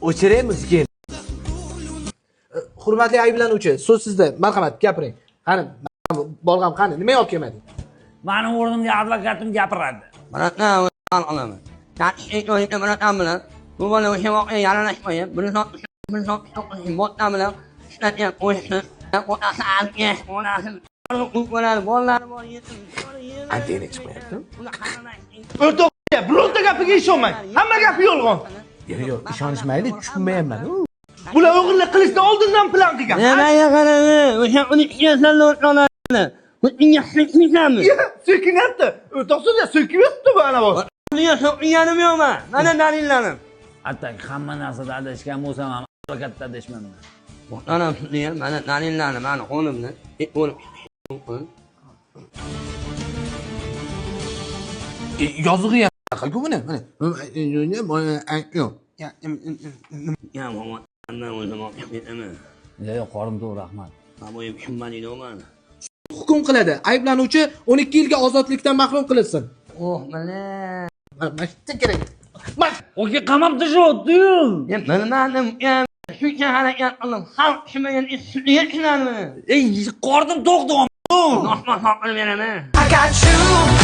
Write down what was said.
O'chiring muzikani. Hurmatli ayblanuvchi, so'z sizda. Marhamat, gapiring. Qani, bolg'am qani? Nima olib kelmading? Mening o'rnimga advokatim gapiradi. Mana olaman. Tartibli o'yinda bilan bilan bu bola o'sha voqea yaralash qo'yib, buni so'qishim botdan bilan ishlatgan qo'yishni, otasi alga, onasi bolalar bor yetim. Antena chiqmayapti. O'rtoqqa bironta gapiga ishonmang. Hamma gapi yolg'on. Yo'q, ishonishmaydi, tushunmayapman. Bular o'g'irlik qilishdan oldindan plan qilgan. Nimaga qaradi? O'sha 12 yoshlarni o'tqoladi. Bunga hikmatmi? So'kinyapti. O'rtoqsiz so'kiyapti bu ana bu. Bunga so'kganim yo'qman. Mana dalillarim. Atak hamma narsada adashgan bo'lsam ham advokatda adashmayman. Ana deyman, mana dalillarim, mana qo'limda. Bo'lib. Yozig'i ham qanaqa-ku buni? Mana. Yo'q. Ya, mana o'zim o'qiyapman. Yo'q, qorim to'g'ri, rahmat. Bu tushunmadingmi o'g'il? Hukm qiladi. Ayblanuvchi 12 yilga ozodlikdan mahrum qilinsin. Oh, mana. Mana shu kerak. Oke, qamabda shu-yu. Men bilmadim. Shuncha harakat qildim. Xalq tushunmagan ishni Ey, qornim to'q. Nohma qilib beraman. I got you.